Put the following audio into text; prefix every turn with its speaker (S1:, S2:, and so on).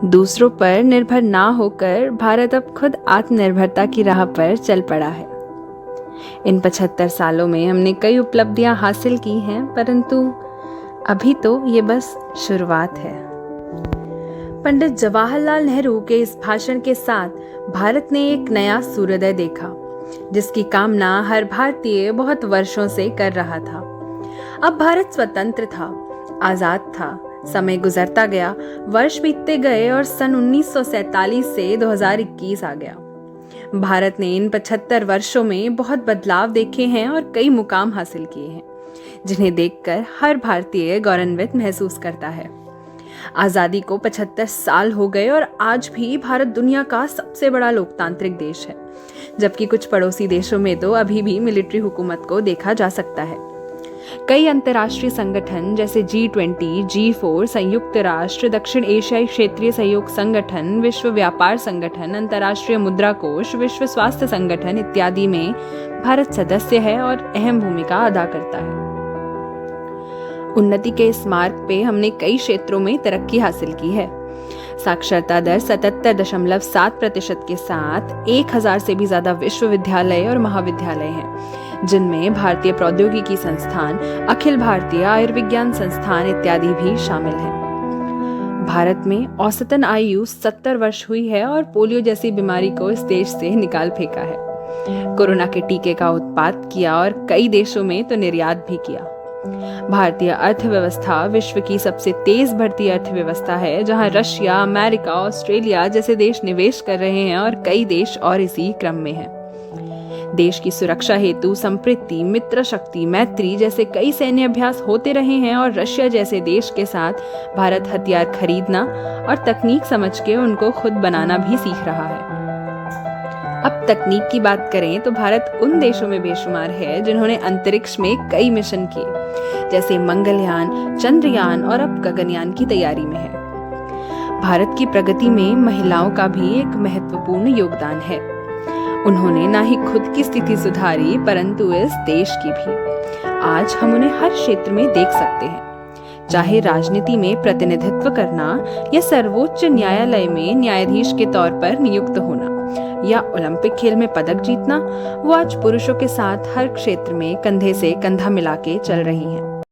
S1: दूसरों पर निर्भर ना होकर भारत अब खुद आत्मनिर्भरता की राह पर चल पड़ा है। इन 75 सालों में हमने कई उपलब्धियां हासिल की हैं, परंतु अभी तो ये बस शुरुआत है। पंडित जवाहरलाल नेहरू के इस भाषण के साथ भारत ने एक नया सूर्योदय देखा, जिसकी कामना हर भारतीय बहुत वर्षों से कर रहा था। अब भारत स्वतंत्र था, आजाद था। समय गुजरता गया, वर्ष बीतते गए और सन 1947 से 2021 आ गया। भारत ने इन 75 वर्षों में बहुत बदलाव देखे हैं और कई मुकाम हासिल किए हैं, जिन्हें देखकर हर भारतीय गौरवान्वित महसूस करता है। आजादी को 75 साल हो गए और आज भी भारत दुनिया का सबसे बड़ा लोकतांत्रिक देश है, जबकि कुछ पड़ोसी देशों में तो अभी भी मिलिट्री हुकूमत को देखा जा सकता है। कई अंतर्राष्ट्रीय संगठन जैसे G20, G4, संयुक्त राष्ट्र, दक्षिण एशियाई क्षेत्रीय सहयोग संगठन, विश्व व्यापार संगठन, अंतर्राष्ट्रीय मुद्रा कोष, विश्व स्वास्थ्य संगठन इत्यादि में भारत सदस्य है और अहम भूमिका अदा करता है। उन्नति के इस मार्ग पे हमने कई क्षेत्रों में तरक्की हासिल की है। साक्षरता दर 77.7% के साथ 1000 से भी ज्यादा विश्वविद्यालय और महाविद्यालय हैं, जिनमें भारतीय प्रौद्योगिकी संस्थान, अखिल भारतीय आयुर्विज्ञान संस्थान इत्यादि भी शामिल हैं। भारत में औसतन आयु 70 वर्ष हुई है और पोलियो जैसी बीमारी को इस देश से निकाल फेंका है। कोरोना के टीके का उत्पादन किया और कई देशों में तो निर्यात भी किया। भारतीय अर्थव्यवस्था विश्व की सबसे तेज बढ़ती अर्थव्यवस्था है, जहां रशिया, अमेरिका, ऑस्ट्रेलिया जैसे देश निवेश कर रहे हैं और कई देश और इसी क्रम में हैं। देश की सुरक्षा हेतु संप्रीति, मित्र शक्ति, मैत्री जैसे कई सैन्य अभ्यास होते रहे हैं और रशिया जैसे देश के साथ भारत हथियार खरीदना और तकनीक समझ के उनको खुद बनाना भी सीख रहा है। अब तकनीक की बात करें तो भारत उन देशों में बेशुमार है जिन्होंने अंतरिक्ष में कई मिशन किए, जैसे मंगलयान, चंद्रयान और अब गगनयान की तैयारी में है। भारत की प्रगति में महिलाओं का भी एक महत्वपूर्ण योगदान है। उन्होंने ना ही खुद की स्थिति सुधारी, परंतु इस देश की भी। आज हम उन्हें हर क्षेत्र में देख सकते हैं, चाहे राजनीति में प्रतिनिधित्व करना या सर्वोच्च न्यायालय में न्यायाधीश के तौर पर नियुक्त होना या ओलंपिक खेल में पदक जीतना। वो आज पुरुषों के साथ हर क्षेत्र में कंधे से कंधा मिला के चल रही हैं।